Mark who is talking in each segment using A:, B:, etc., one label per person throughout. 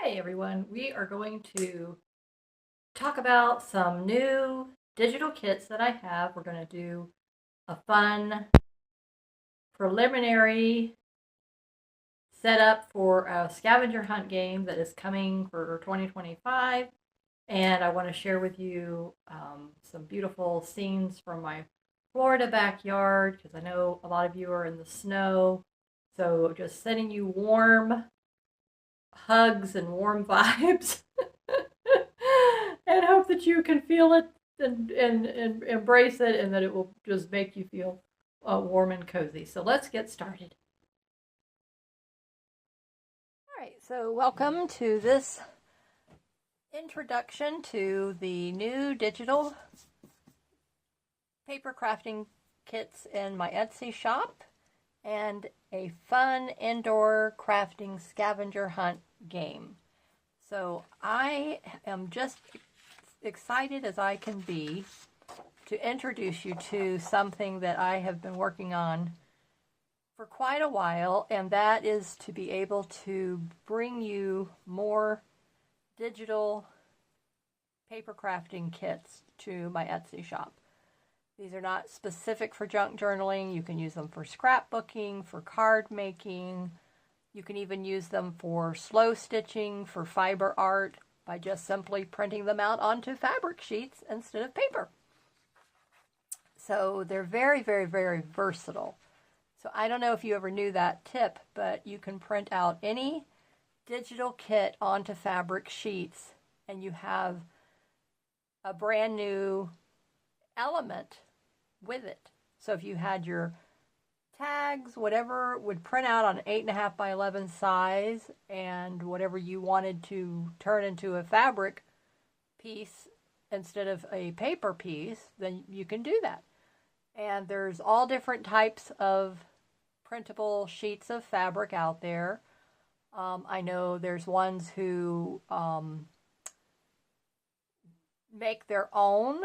A: Hi everyone, we are going to talk about some new digital kits that I have. We're going to do a fun preliminary setup for a scavenger hunt game that is coming for 2025. And I want to share with you some beautiful scenes from my Florida backyard because I know a lot of you are in the snow. So just sending you warm hugs and warm vibes and hope that you can feel it and embrace it and that it will just make you feel warm and cozy. So let's get started. All right, so welcome to this introduction to the new digital paper crafting kits in my Etsy shop and a fun indoor crafting scavenger hunt game. So I am just excited as I can be to introduce you to something that I have been working on for quite a while, and that is to be able to bring you more digital paper crafting kits to my Etsy shop. These are not specific for junk journaling. You can use them for scrapbooking, for card making. You can even use them for slow stitching, for fiber art, by just simply printing them out onto fabric sheets instead of paper. So they're very, very, very versatile. So I don't know if you ever knew that tip, but you can print out any digital kit onto fabric sheets and you have a brand new element with it. So if you had your tags, whatever would print out on 8.5 by 11 size, and whatever you wanted to turn into a fabric piece instead of a paper piece, then you can do that. And there's all different types of printable sheets of fabric out there. I know there's ones who make their own,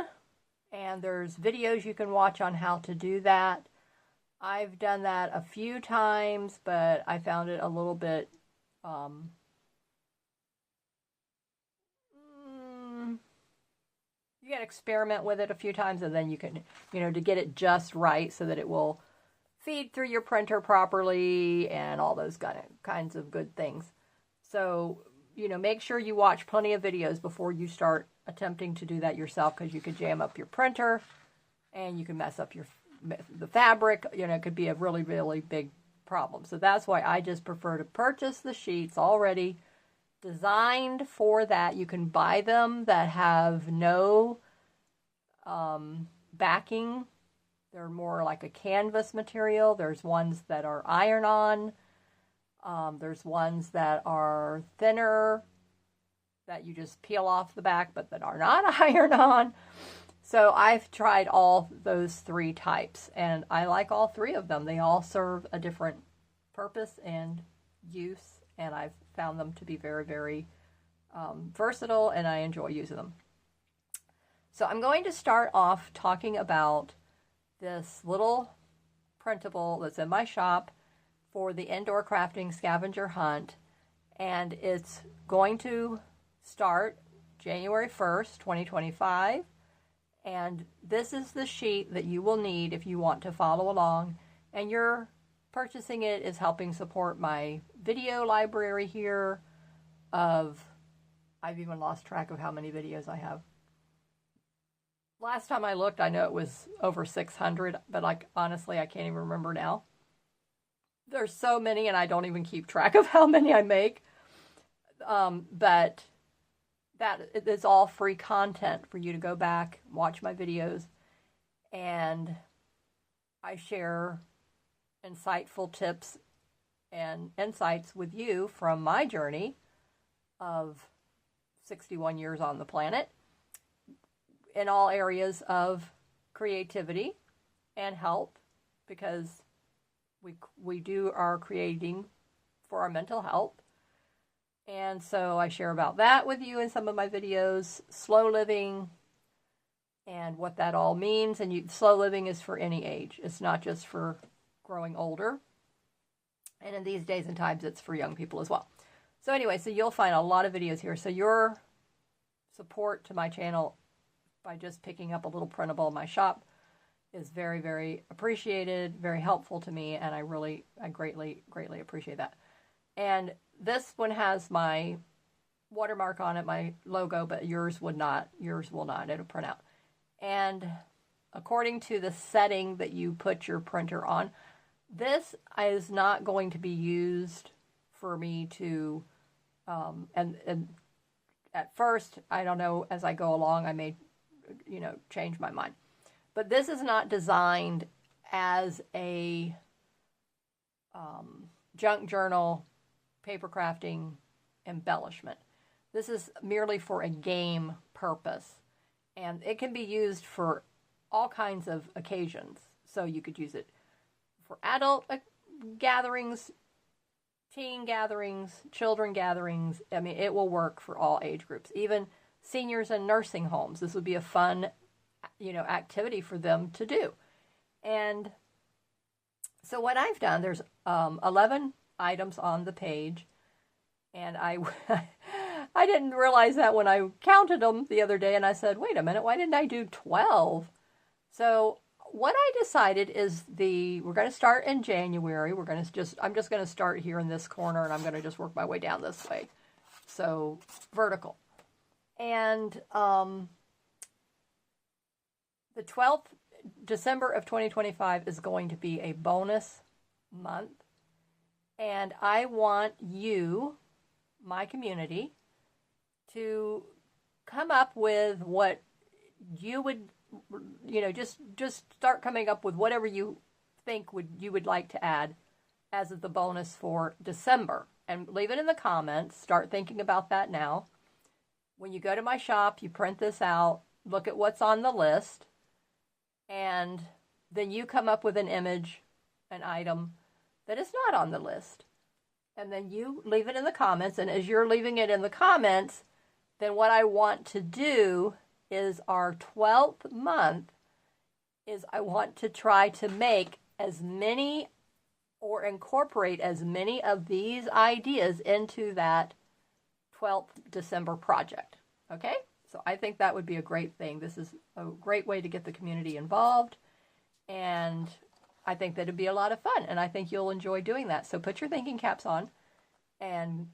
A: and there's videos you can watch on how to do that. I've done that a few times, but I found it a little bit you got to experiment with it a few times, and then you can, to get it just right so that it will feed through your printer properly and all those kinds of good things. So, make sure you watch plenty of videos before you start attempting to do that yourself, because you could jam up your printer and you can mess up the fabric. It could be a really, really big problem. So that's why I just prefer to purchase the sheets already designed for that. You can buy them that have no backing. They're more like a canvas material. There's ones that are iron-on. There's ones that are thinner that you just peel off the back but that are not iron-on. So I've tried all those three types, and I like all three of them. They all serve a different purpose and use, and I've found them to be very, very versatile, and I enjoy using them. So I'm going to start off talking about this little printable that's in my shop for the indoor crafting scavenger hunt, and it's going to start January 1st, 2025. And this is the sheet that you will need if you want to follow along. And your purchasing it is helping support my video library here of, I've even lost track of how many videos I have. Last time I looked, I know it was over 600, but honestly, I can't even remember now. There's so many, and I don't even keep track of how many I make. But that is all free content for you to go back, watch my videos, and I share insightful tips and insights with you from my journey of 61 years on the planet in all areas of creativity and health, because we do our creating for our mental health. And so I share about that with you in some of my videos, slow living, and what that all means. And slow living is for any age. It's not just for growing older. And in these days and times, it's for young people as well. So anyway, so you'll find a lot of videos here. So your support to my channel by just picking up a little printable in my shop is very, very appreciated, very helpful to me, and I greatly appreciate that. And this one has my watermark on it, my logo, but yours would not. Yours will not. It'll print out. And according to the setting that you put your printer on, this is not going to be used for me to, and at first, I don't know, as I go along, I may, change my mind. But this is not designed as a junk journal paper crafting embellishment. This is merely for a game purpose, and it can be used for all kinds of occasions. So you could use it for adult gatherings, teen gatherings, children gatherings. I mean, it will work for all age groups, even seniors in nursing homes. This would be a fun, activity for them to do. And so what I've done, there's 11 items on the page, and I didn't realize that when I counted them the other day, and I said, wait a minute, why didn't I do 12? So what I decided is we're going to start in January. I'm just going to start here in this corner, and I'm going to just work my way down this way. So vertical. And the 12th December of 2025 is going to be a bonus month. And I want you, my community, to come up with what you would, just start coming up with whatever you think you would like to add as the bonus for December. And leave it in the comments. Start thinking about that now. When you go to my shop, you print this out, look at what's on the list, and then you come up with an image, an item that is not on the list. And then you leave it in the comments, and as you're leaving it in the comments, then what I want to do is our 12th month is I want to try to make as many or incorporate as many of these ideas into that 12th December project. Okay? So I think that would be a great thing. This is a great way to get the community involved, and I think that it'd be a lot of fun, and I think you'll enjoy doing that. So put your thinking caps on and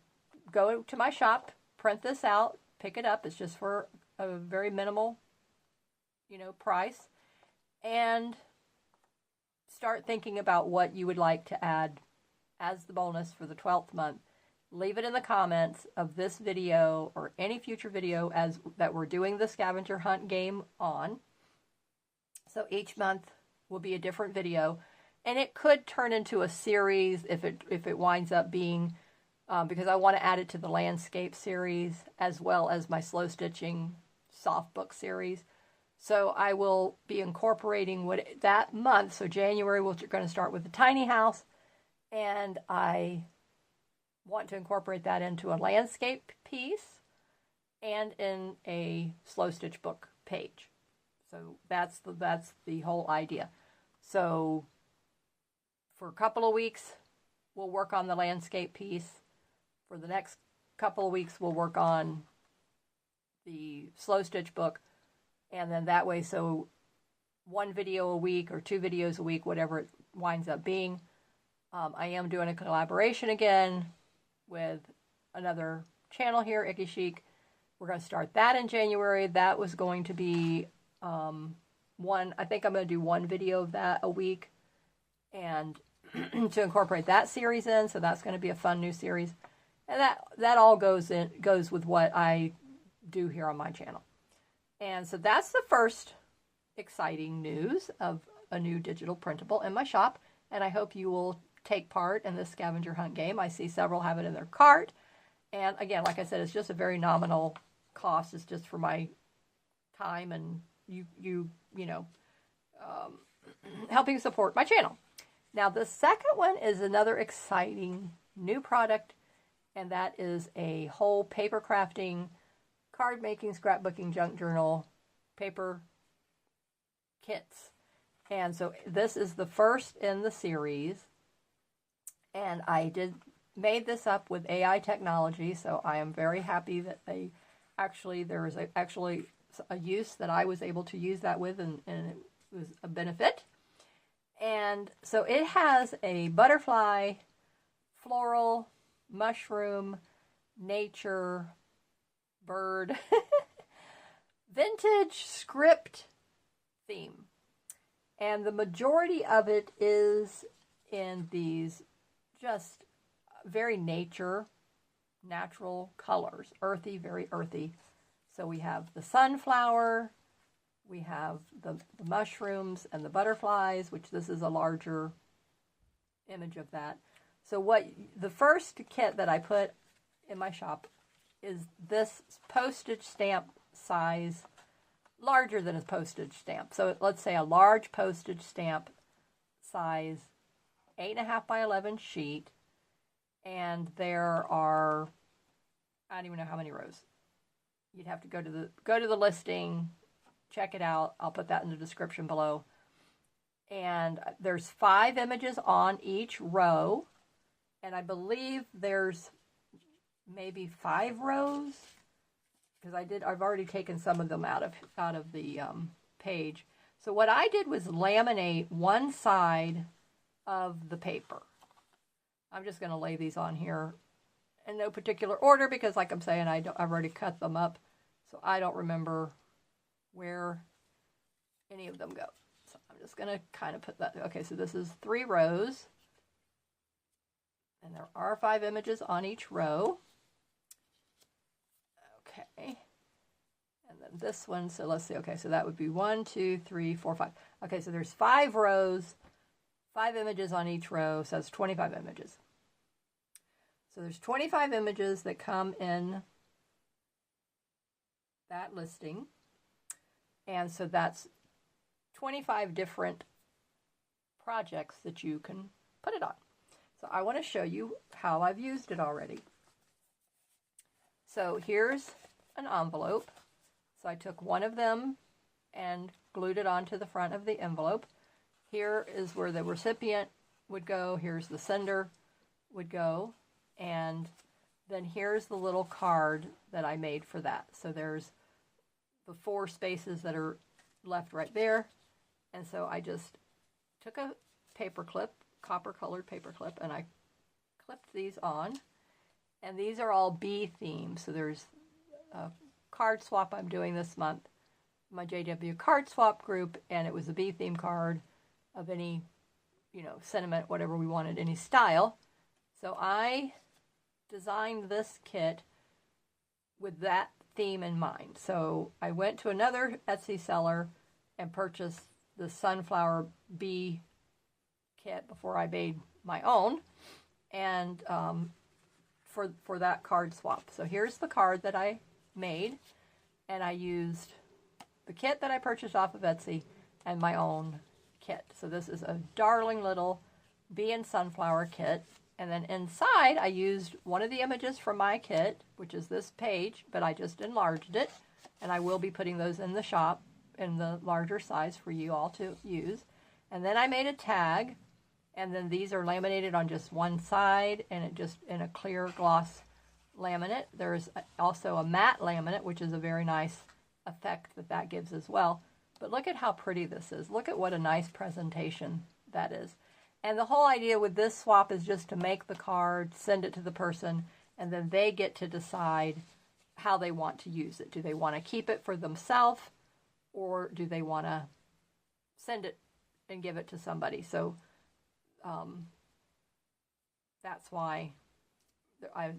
A: go to my shop, print this out, pick it up. It's just for a very minimal, price, and start thinking about what you would like to add as the bonus for the 12th month. Leave it in the comments of this video or any future video that we're doing the scavenger hunt game on. So each month will be a different video, and it could turn into a series if it winds up being, because I want to add it to the landscape series as well as my slow stitching soft book series. So I will be incorporating that month. So January, we're going to start with the tiny house, and I want to incorporate that into a landscape piece and in a slow stitch book page. So that's the whole idea. So for a couple of weeks, we'll work on the landscape piece. For the next couple of weeks, we'll work on the slow stitch book. And then that way, so one video a week or 2 videos a week, whatever it winds up being. I am doing a collaboration again with another channel here, Icky Chic. We're going to start that in January. That was going to be I think I'm going to do 1 video of that a week, and to incorporate that series in. So that's going to be a fun new series, and that all goes with what I do here on my channel. And so that's the first exciting news of a new digital printable in my shop, and I hope you will take part in this scavenger hunt game. I see several have it in their cart, and again, like I said, it's just a very nominal cost. It's just for my time and helping support my channel. Now the second one is another exciting new product, and that is a whole paper crafting, card making, scrapbooking, junk journal paper kits. And so this is the first in the series, and I did made this up with AI technology, so I am very happy that there was actually a use that I was able to use that with, and it was a benefit. And so it has a butterfly, floral, mushroom, nature, bird, vintage script theme. And the majority of it is in these just very natural colors. Earthy, very earthy. So we have the sunflower, we have the mushrooms and the butterflies, which this is a larger image of that. So the first kit that I put in my shop is this postage stamp size, larger than a postage stamp. So let's say a large postage stamp size 8.5 by 11 sheet, and there are, I don't even know how many rows. You'd have to go to the listing, check it out. I'll put that in the description below. And there's 5 images on each row, and I believe there's maybe 5 rows, because I've already taken some of them out of the page. So what I did was laminate one side of the paper. I'm just going to lay these on here in no particular order, because like I'm saying, I've already cut them up, so I don't remember where any of them go. So I'm just going to kind of put that. Okay, so this is 3 rows, and there are 5 images on each row. Okay, and then this one, so let's see. Okay, so that would be 1, 2, 3, 4, 5. Okay, so there's 5 rows, 5 images on each row, so that's 25 images. So there's 25 images that come in that listing, and so that's 25 different projects that you can put it on. So I want to show you how I've used it already. So here's an envelope. So I took one of them and glued it onto the front of the envelope. Here is where the recipient would go. Here's the sender would go. And then here's the little card that I made for that. So there's the 4 spaces that are left right there. And so I just took a paper clip, copper colored paper clip, and I clipped these on. And these are all bee themes. So there's a card swap I'm doing this month, my JW card swap group, and it was a bee theme card of any, sentiment, whatever we wanted, any style. So I designed this kit with that theme in mind. So I went to another Etsy seller and purchased the sunflower bee kit before I made my own, and for that card swap. So here's the card that I made, and I used the kit that I purchased off of Etsy and my own kit. So this is a darling little bee and sunflower kit. And then inside, I used one of the images from my kit, which is this page, but I just enlarged it. And I will be putting those in the shop in the larger size for you all to use. And then I made a tag, and then these are laminated on just one side, and it just in a clear gloss laminate. There's also a matte laminate, which is a very nice effect that gives as well. But look at how pretty this is. Look at what a nice presentation that is. And the whole idea with this swap is just to make the card, send it to the person, and then they get to decide how they want to use it. Do they want to keep it for themselves, or do they want to send it and give it to somebody? So that's why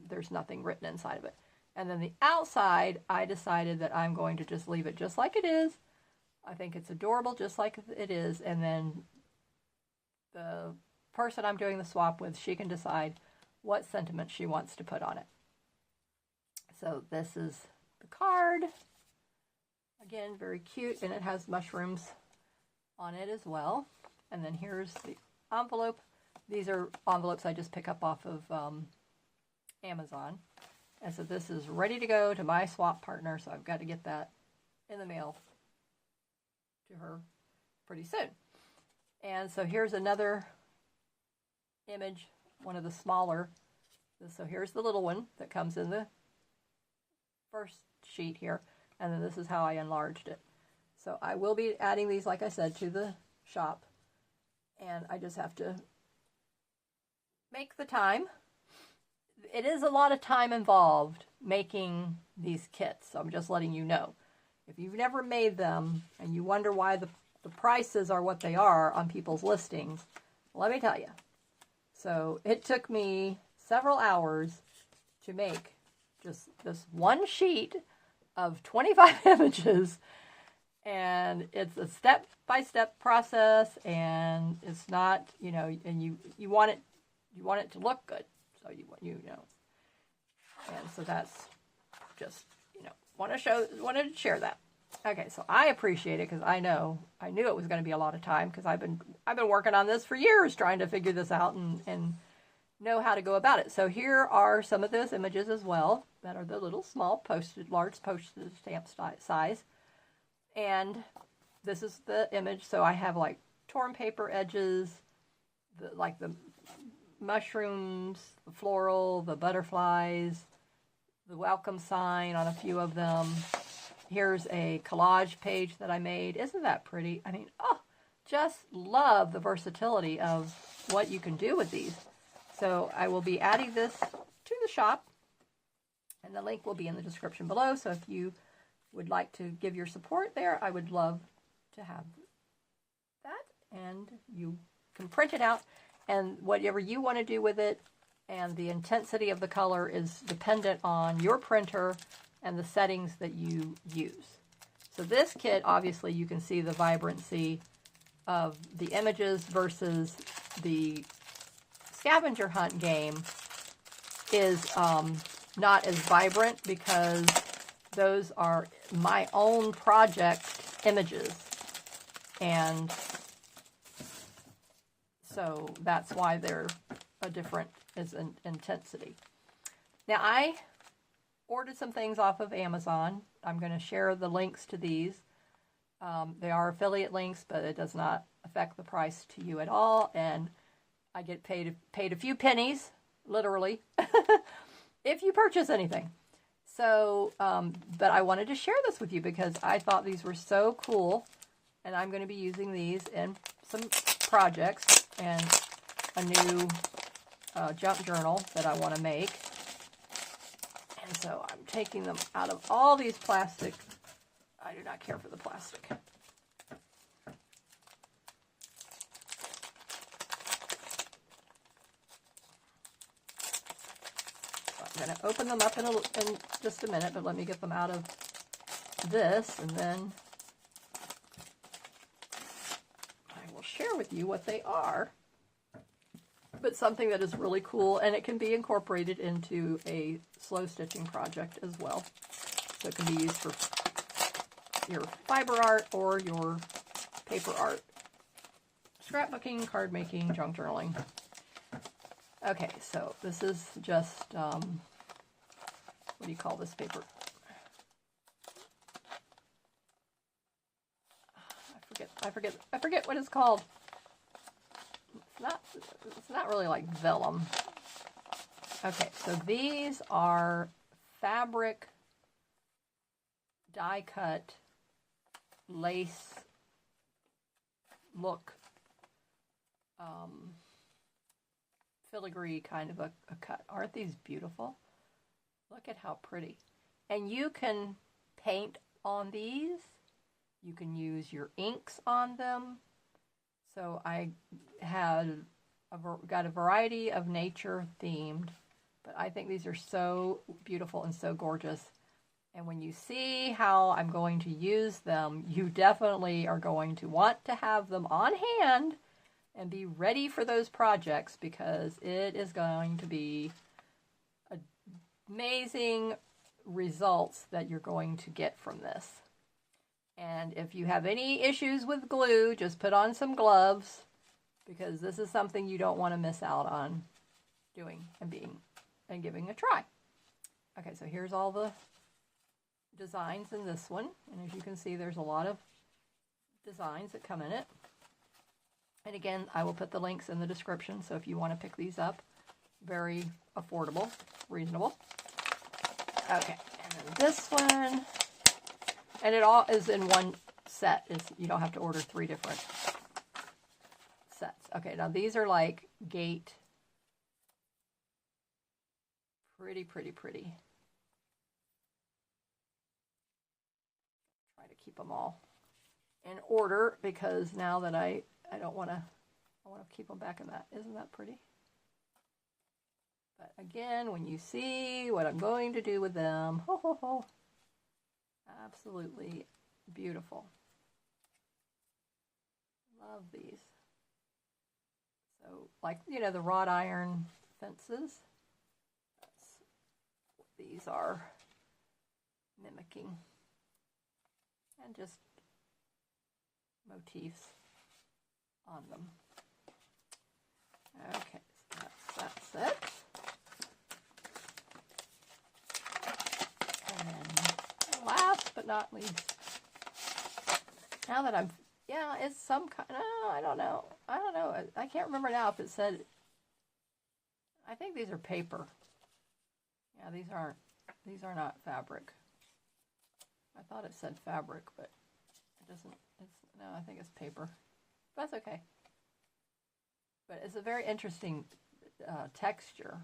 A: there's nothing written inside of it. And then the outside, I decided that I'm going to just leave it just like it is. I think it's adorable just like it is, and then the person I'm doing the swap with, she can decide what sentiment she wants to put on it. So this is the card. Again, very cute, and it has mushrooms on it as well. And then here's the envelope. These are envelopes I just pick up off of Amazon. And so this is ready to go to my swap partner, so I've got to get that in the mail to her pretty soon. And so here's another image, one of the smaller So here's the little one that comes in the first sheet here, and then this is how I enlarged it. So I will be adding these, like I said, to the shop, and I just have to make the time. It is a lot of time involved making these kits, so I'm just letting you know. If you've never made them and you wonder why the prices are what they are on people's listings, let me tell you. So it took me several hours to make just this one sheet of 25 images, and it's a step-by-step process, and it's not, you know, and you want it to look good, so you know, and so that's just, you know, wanted to share that. Okay, so I appreciate it because I knew it was going to be a lot of time because I've been working on this for years trying to figure this out and know how to go about it. So here are some of those images as well that are the little small large postage stamp size. And this is the image. So I have like torn paper edges, like the mushrooms, the floral, the butterflies, the welcome sign on a few of them. Here's a collage page that I made. Isn't that pretty? I mean, oh, just love the versatility of what you can do with these. So I will be adding this to the shop, and the link will be in the description below. So if you would like to give your support there, I would love to have that. And you can print it out, and whatever you want to do with it, and the intensity of the color is dependent on your printer and the settings that you use. So this kit, obviously, you can see the vibrancy of the images versus the Scavenger Hunt game is not as vibrant because those are my own project images. And so that's why they're a different intensity. Now, I ordered some things off of Amazon. I'm going to share the links to these. They are affiliate links, but it does not affect the price to you at all. And I get paid a few pennies, literally, if you purchase anything. So, but I wanted to share this with you because I thought these were so cool. And I'm going to be using these in some projects and a new junk journal that I want to make. And so I'm taking them out of all these plastic. I do not care for the plastic. So I'm going to open them up in just a minute, but let me get them out of this, and then I will share with you what they are. But something that is really cool, and it can be incorporated into a slow stitching project as well. So it can be used for your fiber art or your paper art, scrapbooking, card making, junk journaling. Okay, so this is just, what do you call this paper? I forget what it's called. It's not really like vellum. Okay, so these are fabric die cut lace look filigree kind of a cut. Aren't these beautiful? Look at how pretty. And you can paint on these. You can use your inks on them. So I had got a variety of nature themed, but I think these are so beautiful and so gorgeous. And when you see how I'm going to use them, you definitely are going to want to have them on hand and be ready for those projects, because it is going to be amazing results that you're going to get from this. And if you have any issues with glue, just put on some gloves, because this is something you don't want to miss out on doing and giving a try. Okay, so here's all the designs in this one. And as you can see, there's a lot of designs that come in it. And again, I will put the links in the description, so if you want to pick these up, very affordable, reasonable. Okay, and then this one, and it all is in one set. You don't have to order 3 different sets. Okay, now these are like gate. Pretty, pretty, pretty. Try to keep them all in order because now that I don't want to, I want to keep them back in that. Isn't that pretty? But again, when you see what I'm going to do with them, ho, ho, ho, absolutely beautiful. Love these. So, like, you know, the wrought iron fences. That's what these are mimicking. And just motifs on them. Okay, so that's it. And last but not least, now that I'm, yeah, it's some kind, I don't know. I can't remember now if it said, I think these are paper. Yeah, these are not fabric. I thought it said fabric, but it doesn't, no, I think it's paper. That's okay. But it's a very interesting texture.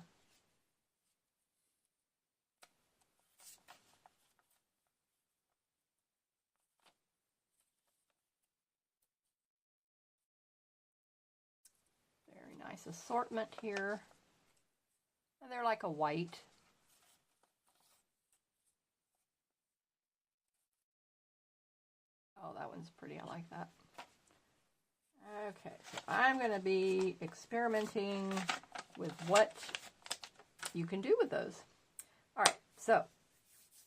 A: Very nice assortment here. And they're like a white. Oh, that one's pretty. I like that. Okay, so I'm going to be experimenting with what you can do with those. All right, so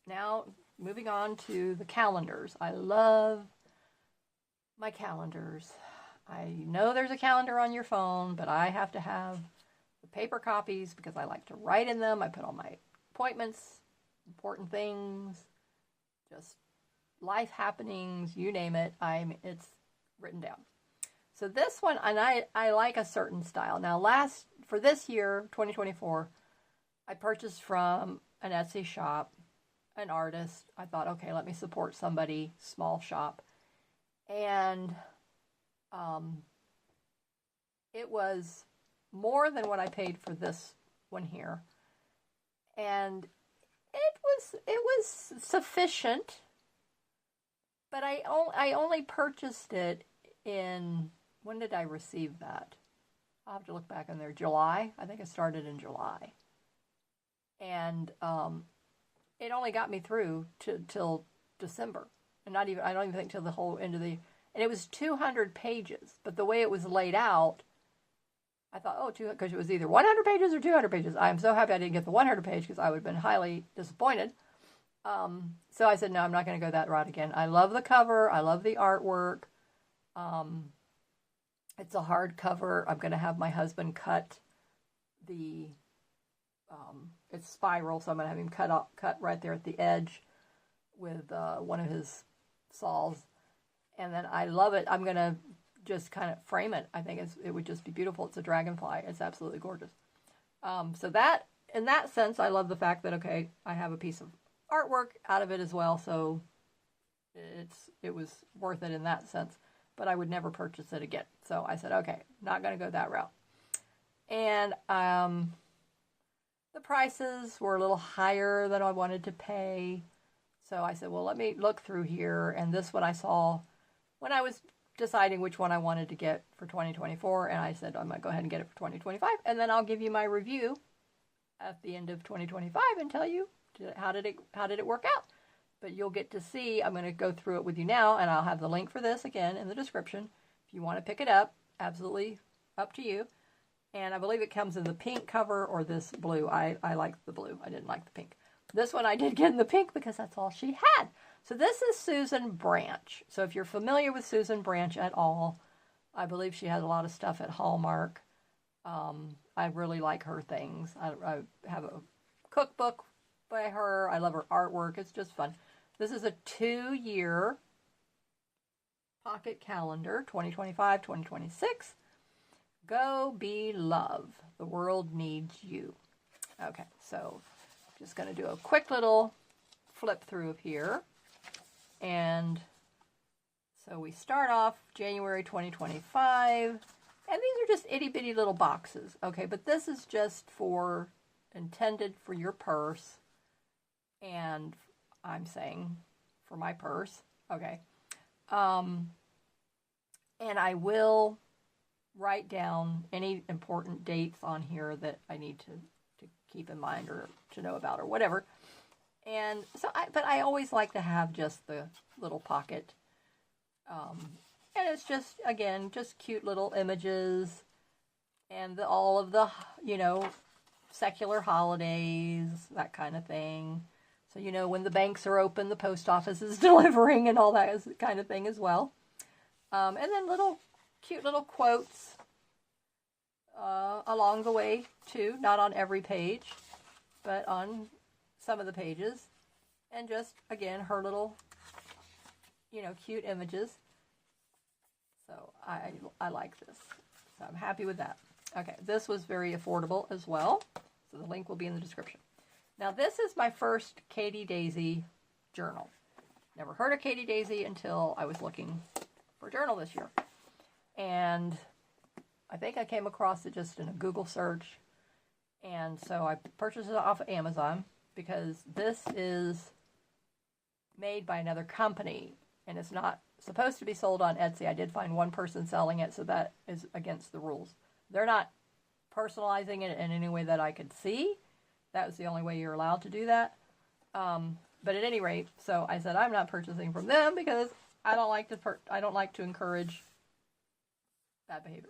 A: now moving on to the calendars. I love my calendars. I know there's a calendar on your phone, but I have to have the paper copies because I like to write in them. I put all my appointments, important things, just life happenings, you name it. It's written down. So this one, and I like a certain style. Now for this year, 2024, I purchased from an Etsy shop, an artist. I thought, okay, let me support somebody, small shop. And it was more than what I paid for this one here. And it was sufficient, but I only purchased it in, when did I receive that? I'll have to look back in there. July. I think it started in July. And it only got me through till December. And I don't even think till the whole end of the, and it was 200 pages. But the way it was laid out, I thought, because it was either 100 pages or 200 pages. I'm so happy I didn't get the 100 page because I would have been highly disappointed. So I said, no, I'm not going to go that route again. I love the cover. I love the artwork. It's a hardcover. I'm going to have my husband cut the, it's spiral, so I'm going to have him cut right there at the edge with one of his saws. And then I love it. I'm going to just kind of frame it. I think it would just be beautiful. It's a dragonfly. It's absolutely gorgeous. So that, in that sense, I love the fact that, okay, I have a piece of artwork out of it as well. So it was worth it in that sense. But I would never purchase it again. So I said, okay, not going to go that route. And the prices were a little higher than I wanted to pay. So I said, well, let me look through here. And this one I saw when I was deciding which one I wanted to get for 2024. And I said, I'm going to go ahead and get it for 2025. And then I'll give you my review at the end of 2025 and tell you how did it work out. But you'll get to see, I'm going to go through it with you now, and I'll have the link for this again in the description. If you want to pick it up, absolutely up to you. And I believe it comes in the pink cover or this blue. I like the blue. I didn't like the pink. This one I did get in the pink because that's all she had. So this is Susan Branch. So if you're familiar with Susan Branch at all, I believe she has a lot of stuff at Hallmark. I really like her things. I have a cookbook by her. I love her artwork. It's just fun. This is a 2-year pocket calendar, 2025, 2026. Go be love. The world needs you. Okay, so just going to do a quick little flip through of here. And so we start off January 2025, and these are just itty bitty little boxes. Okay, but this is just intended for your purse, and I'm saying for my purse. Okay. And I will write down any important dates on here that I need to keep in mind or to know about or whatever. And so but I always like to have just the little pocket. And it's just, again, just cute little images and all of the, secular holidays, that kind of thing. So, when the banks are open, the post office is delivering and all that kind of thing as well. And then cute little quotes along the way, too. Not on every page, but on some of the pages. And just, again, her little, cute images. So I like this. So I'm happy with that. Okay, this was very affordable as well. So the link will be in the description. Now this is my first Katie Daisy journal. Never heard of Katie Daisy until I was looking for a journal this year. And I think I came across it just in a Google search. And so I purchased it off of Amazon because this is made by another company and it's not supposed to be sold on Etsy. I did find one person selling it, so that is against the rules. They're not personalizing it in any way that I could see. That was the only way you're allowed to do that. But at any rate, so I said I'm not purchasing from them because I don't like to encourage bad behavior.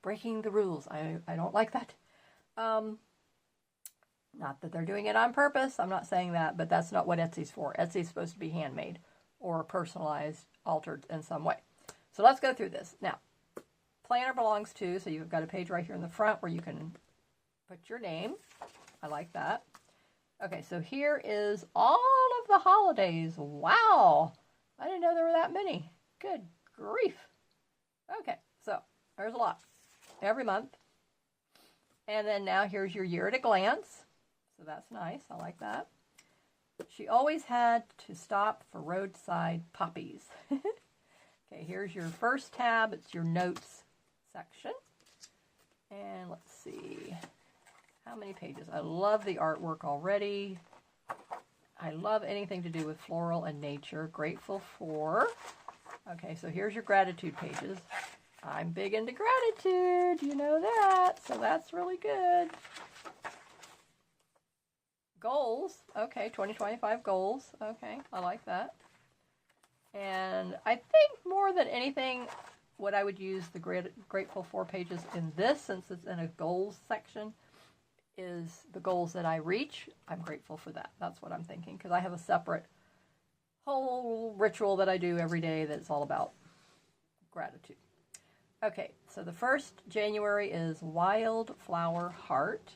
A: Breaking the rules. I don't like that. Not that they're doing it on purpose. I'm not saying that, but that's not what Etsy's for. Etsy's supposed to be handmade or personalized, altered in some way. So let's go through this. Now, planner belongs to, so you've got a page right here in the front where you can put your name. I like that. Okay, so here is all of the holidays. Wow! I didn't know there were that many. Good grief. Okay, so there's a lot. Every month. And then now here's your year at a glance. So that's nice. I like that. She always had to stop for roadside poppies. Okay, here's your first tab. It's your notes section. And let's see. How many pages? I love the artwork already. I love anything to do with floral and nature. Grateful for. Okay, so here's your gratitude pages. I'm big into gratitude. You know that. So that's really good. Goals. Okay, 2025 goals. Okay, I like that. And I think more than anything, what I would use the Grateful For pages in this, since it's in a goals section, is the goals that I reach. I'm grateful for that. That's what I'm thinking, because I have a separate whole ritual that I do every day that's all about gratitude. Okay, so the first January is Wildflower Heart.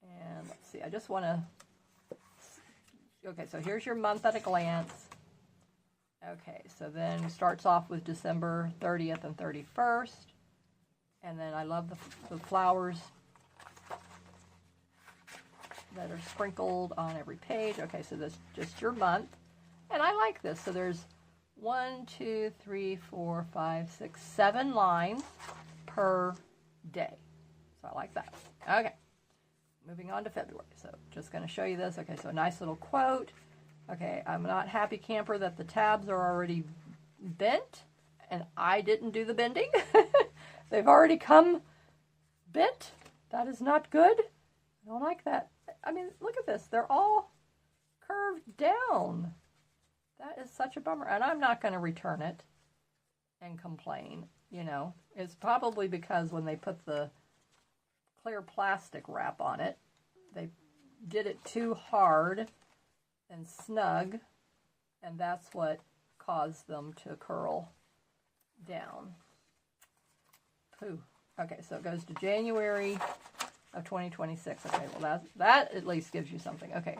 A: And let's see, I just want to... Okay, so here's your month at a glance. Okay, so then it starts off with December 30th and 31st. And then I love the flowers that are sprinkled on every page. Okay, so that's just your month. And I like this. So there's 1, 2, 3, 4, 5, 6, 7 lines per day. So I like that. Okay. Moving on to February. So just going to show you this. Okay, so a nice little quote. Okay, I'm not happy camper that the tabs are already bent, and I didn't do the bending. They've already come bent. That is not good. I don't like that. I mean, look at this. They're all curved down. That is such a bummer. And I'm not going to return it and complain. You know, it's probably because when they put the clear plastic wrap on it, they did it too hard and snug, and that's what caused them to curl down. Pooh. Okay, so it goes to January of 2026. Okay, well that at least gives you something. Okay,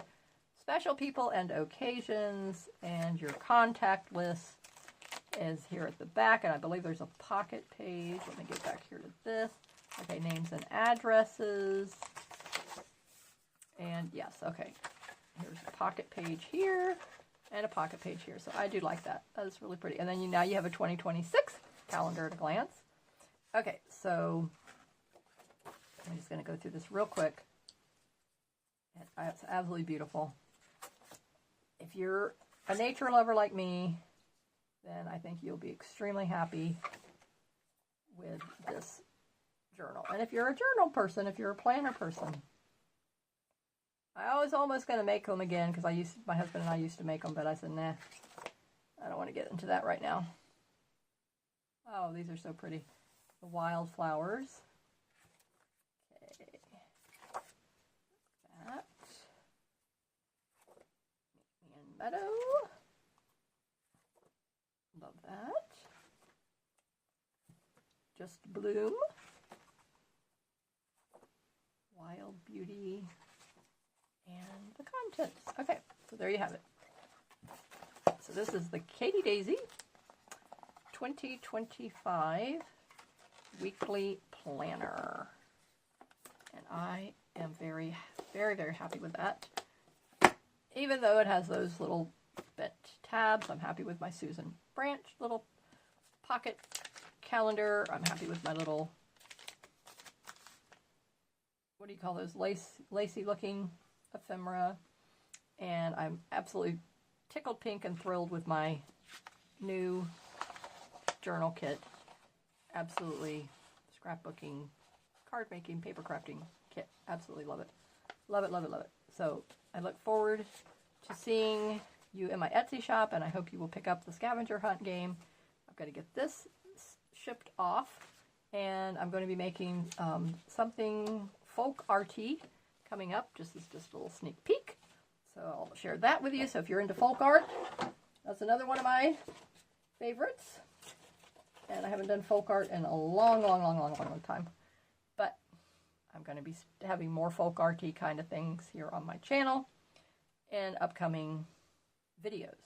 A: special people and occasions, and your contact list is here at the back, and I believe there's a pocket page. Let me get back here to this. Okay, names and addresses. And yes, okay. Here's a pocket page here and a pocket page here. So I do like that. That is really pretty. And then now you have a 2026 calendar at a glance. Okay, so I'm just going to go through this real quick. It's absolutely beautiful. If you're a nature lover like me, then I think you'll be extremely happy with this journal. And if you're a journal person, if you're a planner person, I was almost going to make them again because my husband and I used to make them, but I said, nah, I don't want to get into that right now. Oh, these are so pretty. The wildflowers. Okay. That. And meadow. Love that. Just bloom. Wild beauty. And the contents. Okay, so there you have it. So this is the Katie Daisy 2025 Weekly Planner. And I am very, very, very happy with that. Even though it has those little bent tabs, I'm happy with my Susan Branch little pocket calendar. I'm happy with my little, what do you call those, lacy looking ephemera. And I'm absolutely tickled pink and thrilled with my new journal kit. Absolutely scrapbooking, card making, paper crafting kit. Absolutely love it. Love it, love it, love it. So I look forward to seeing you in my Etsy shop, and I hope you will pick up the Scavenger Hunt game. I've got to get this shipped off, and I'm going to be making something folk arty coming up. Just a little sneak peek. So I'll share that with you. So if you're into folk art, that's another one of my favorites. And I haven't done folk art in a long time. But I'm going to be having more folk arty kind of things here on my channel and upcoming videos.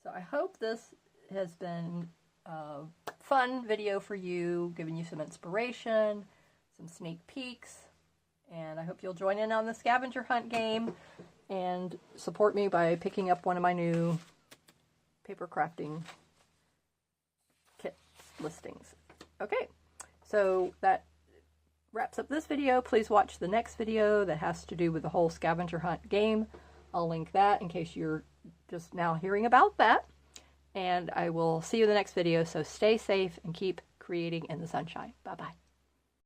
A: So I hope this has been a fun video for you, giving you some inspiration, some sneak peeks, and I hope you'll join in on the Scavenger Hunt game and support me by picking up one of my new paper crafting kit listings. Okay, so that wraps up this video. Please watch the next video that has to do with the whole Scavenger Hunt game. I'll link that in case you're just now hearing about that. And I will see you in the next video, so stay safe and keep creating in the sunshine. Bye-bye.